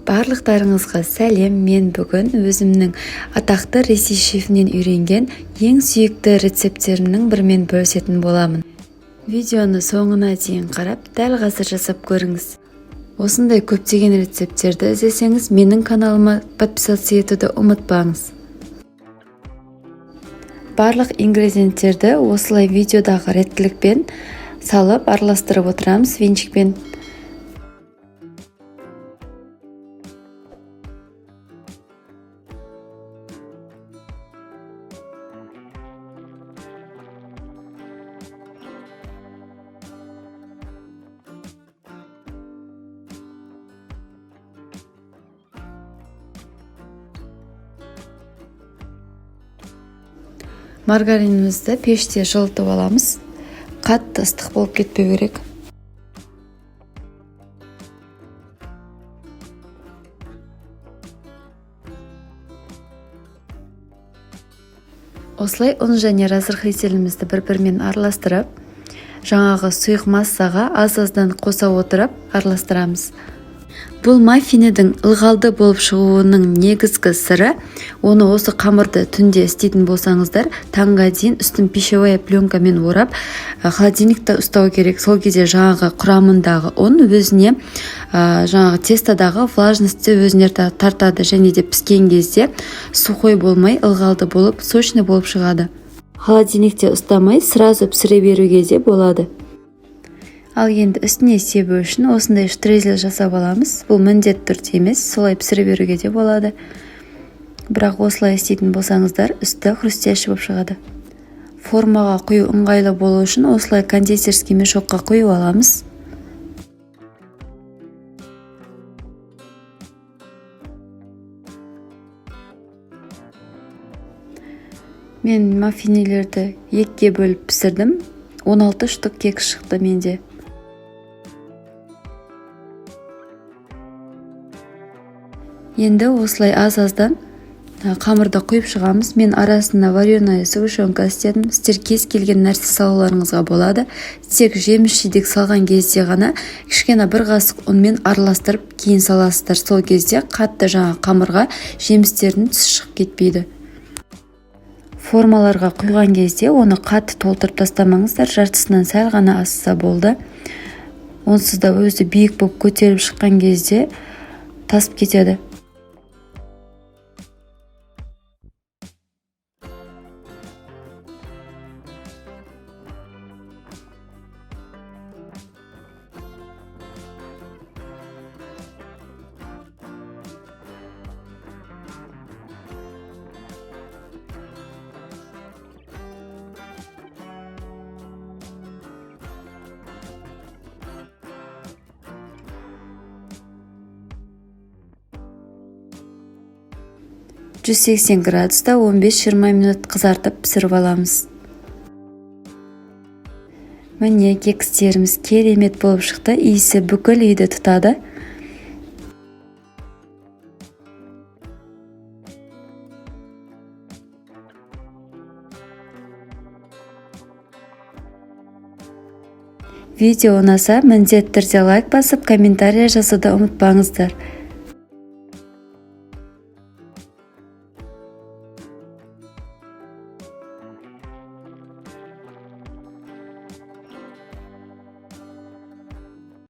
Барлықтарыңызға сәлем. Мен бүгін өзімнің атақты Ресей шефінен үйренген ең сүйікті рецепттерімнің бірімен бөлісетін боламын. Видеоны соңына дейін қарап, дәл қазір жасап көріңіз. Осындай көптеген рецепттерді іздесеңіз, менің каналыма подписаться етуді ұмытпаңыз. Барлық ингредиенттерді осылай видеодағы реттілікпен салып араластырып отырамыз венчикпен. Маргаринімізді пеште жылытып аламыз. Қатты ыстық болып кетпеу керек. Осылай ұн және разрыхлителімізді бір-бірімен араластырып, жаңағы сұйық массаға аз-аздан қоса отырып араластырамыз. Бұл маффиндің ылғалды болып шығуының негізгі сыры, оны осы қамырды түнде істейтін болсаңыздар, таңға дейін үстін пищевая пленкамен орап, холодильникте ұстау керек. Сол кезде жаңағы құрамындағы ұн өзіне жаңағы тестадағы влажностьті өзіне тартады және де піскен кезде сухой болмай, ылғалды болып, сочный болып шығады. Холодильникте ұстамай, сразу пісіре беруге де болады. Ал енді үстіне себу үшін осындай штрезель жасап аламыз. Бұл міндет түрде емес, солай пісіре беруге де болады. Бірақ осылай істейтін болсаңыздар, үсті хрустящий болып шығады. Формаға құю ыңғайлы болу үшін осылай кондитерский мешокқа құйып аламыз. Мен маффинелерді екіге бөліп пісірдім. 16 штук кек шықты менде. Енді осылай аз-аздан қамырды құйып шығамыз. Мен арасына вареная сгущенка істедім. Сіздер кез келген нәрсе салуларыңызға болады. Тек жеміс-жидек салған кезде ғана кішкене бір қасық ұнмен араластырып кейін саласыздар. Сол кезде қатты жаңа қамырға жемістердің түсі шығып кетпейді. Формаларға құйған кезде оны қатты толтырып тастамаңыздар. Жартысынан сәл ғана асса болды. Онсыз да өзі биік болып көтеріп шыққан кезде тасып кетеді. «180 градуста 15-20 минут қызартып пісіріп аламыз». Міне кекстеріміз керемет болып шықты. Иісі бүкіл үйді тұтады. Видео ұнаса, міндетті түрде лайк басып, комментария жазуды ұмытпаңыздар.